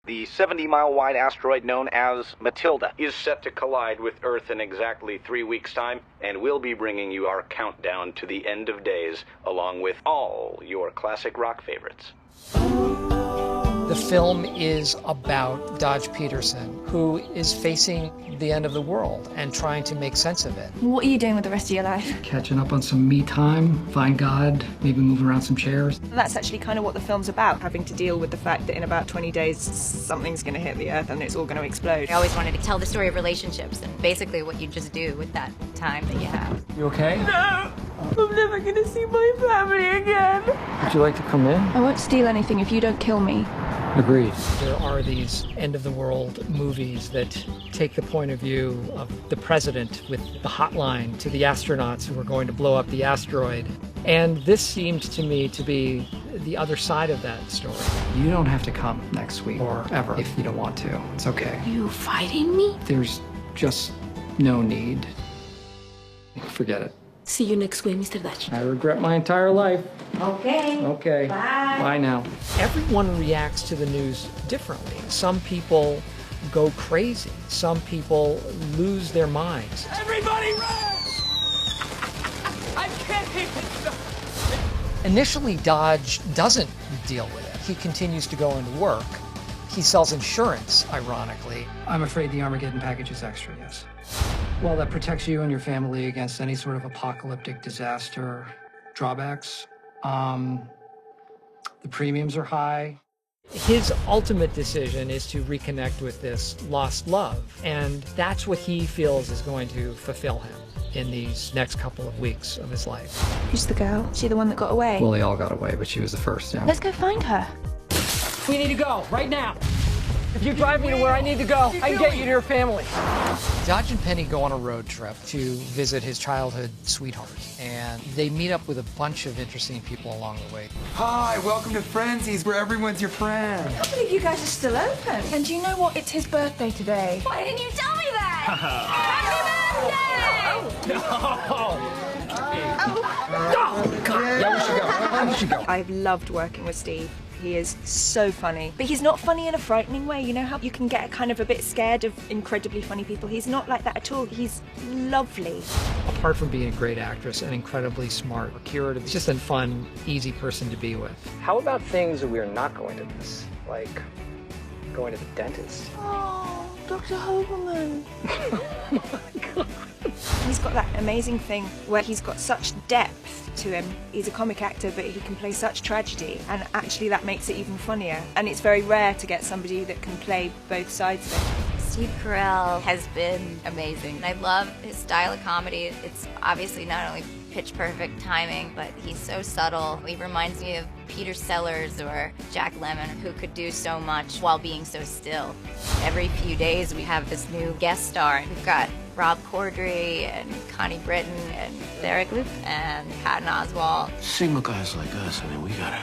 The 70-mile-wide asteroid known as Matilda is set to collide with Earth in exactly 3 weeks' time, and we'll be bringing you our countdown to the end of days, along with all your classic rock favorites. The film is about Dodge Peterson, who is facing the end of the world and trying to make sense of it. What are you doing with the rest of your life? Catching up on some me time, find God, maybe move around some chairs. That's actually kind of what the film's about, having to deal with the fact that in about 20 days something's going to hit the Earth and it's all going to explode. I always wanted to tell the story of relationships and basically what you just do with that time that you have. You okay? No! I'm never going to see my family again! Would you like to come in? I won't steal anything if you don't kill me. Agreed. There are these end-of-the-world movies that take the point of view of the president with the hotline to the astronauts who are going to blow up the asteroid. And this seemed to me to be the other side of that story. You don't have to come next week or ever if you don't want to. It's okay. You fighting me? There's just no need. Forget it. See you next week, Mr. Dodge. I regret my entire life. Okay. Okay. Bye. Bye now. Everyone reacts to the news differently. Some people go crazy. Some people lose their minds. Everybody run! I can't even... Initially, Dodge doesn't deal with it. He continues to go into work. He sells insurance, ironically. I'm afraid the Armageddon package is extra, yes. Well, that protects you and your family against any sort of apocalyptic disaster drawbacks. The premiums are high. His ultimate decision is to reconnect with this lost love, and that's what he feels is going to fulfill him in these next couple of weeks of his life. Who's the girl? She the one that got away? Well, they all got away, but she was the first, yeah. Let's go find her. We need to go, right now. If you drive me to where I need to go, I can get you to your family. Dodge and Penny go on a road trip to visit his childhood sweetheart, and they meet up with a bunch of interesting people along the way. Hi, welcome to Frenzies, where everyone's your friend. I can't believe you guys are still open. And do you know what? It's his birthday today. Why didn't you tell me that? Happy birthday! Yeah, we should go. I've loved working with Steve. He is so funny. But he's not funny in a frightening way. You know how you can get kind of a bit scared of incredibly funny people? He's not like that at all. He's lovely. Apart from being a great actress and incredibly smart, Kira is just a fun, easy person to be with. How about things that we're not going to miss? Like going to the dentist? Oh, Dr. Hoberman. He's got that amazing thing where he's got such depth to him. He's a comic actor, but he can play such tragedy, and actually that makes it even funnier. And it's very rare to get somebody that can play both sides of it. Steve Carell has been amazing. I love his style of comedy. It's obviously not only pitch perfect timing, but he's so subtle. He reminds me of Peter Sellers or Jack Lemmon, who could do so much while being so still. Every few days we have this new guest star. We've got Rob Corddry and Connie Britton and Derek Luke and Patton Oswalt. Single guys like us, I mean, we gotta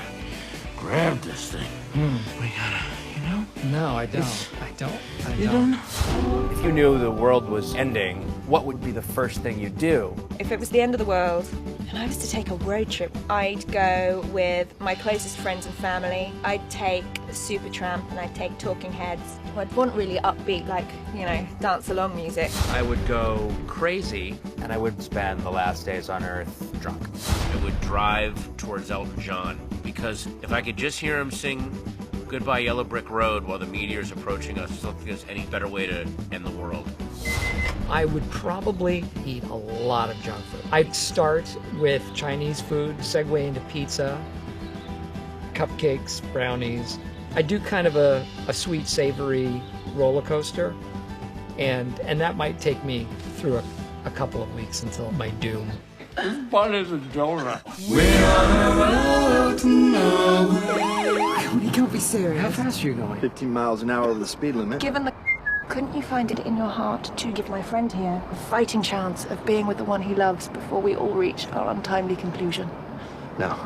grab this thing. We gotta, you know? No, I don't. I don't. You don't know? If you knew the world was ending, what would be the first thing you'd do? If it was the end of the world and I was to take a road trip, I'd go with my closest friends and family. I'd take Supertramp and I'd take Talking Heads. I'd want really upbeat, like, you know, dance-along music. I would go crazy, and I would spend the last days on Earth drunk. I would drive towards Elton John, because if I could just hear him sing Goodbye Yellow Brick Road while the meteor's approaching us, I don't think there's any better way to end the world. I would probably eat a lot of junk food. I'd start with Chinese food, segue into pizza, cupcakes, brownies. I do kind of a sweet, savory roller coaster, and that might take me through a couple of weeks until my doom. As fun as a donut. We're on a road to nowhere. You can't be serious. How fast are you going? 15 miles an hour over the speed limit. Given the... Couldn't you find it in your heart to give my friend here a fighting chance of being with the one he loves before we all reach our untimely conclusion? No.